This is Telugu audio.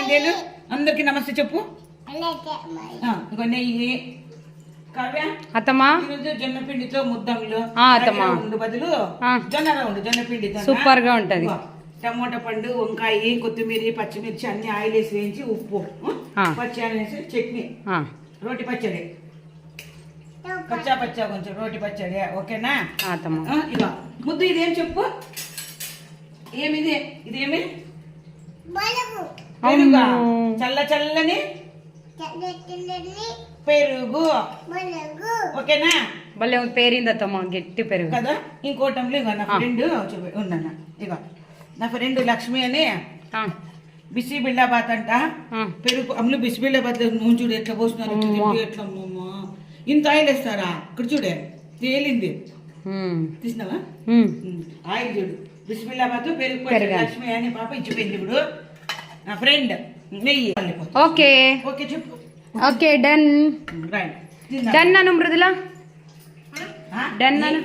ఏందేలు అందరికి నమస్తే చెప్పు. ఇగో నెయ్యి కావ్య అత్తమ్మా ఈరోజు జొన్న పిండితో ముద్దములు అత్తమ్మా బదులు జొన్న రౌండ్ జొన్న పిండితో సూపర్ గా ఉంటది. టమోటా పండు వంకాయ కొత్తిమీర పచ్చిమిర్చి అన్ని ఆయిల్ వేసి వేయించి ఉప్పు పచ్చి వేసి చట్నీ రోటి పచ్చడి పచ్చా కొంచెం రోటి పచ్చడి ఓకేనా. ఇక ముద్దు ఇదేం చెప్పు ఏమిది ఇదేమి పెరుగా చల్ల చల్లని పెరుగు ఓకేనా. భలే పేరింది అత్తమ్మ గట్టి పెరుగు కదా. ఇంకోటంలో ఇక నా ఫ్రెండ్ ఉందన్న ఇక నా ఫ్రెండ్ లక్ష్మి అని బిసి బిళ్ళాబాత్ అంట పెరుగు అమ్ములు బిసి బిళ్ళాబాత్ నూనె చూడు ఎట్లా పోస్తున్నారు ఎట్లా ఇంత ఆయిల్ వేస్తారా ఇక్కడ చూడే తేలింది తీసినావా ఆయిల్ చూడు బిస్మిల్లాబాద్ పెరుగు లక్ష్మి అని పాప ఇచ్చిపోయింది ఇప్పుడు నా ఫ్రెండ్ నెయ్యి. ఓకే ఓకే చెప్పు. ఓకే డన్ డన్ అను మృదులా డన్ అను.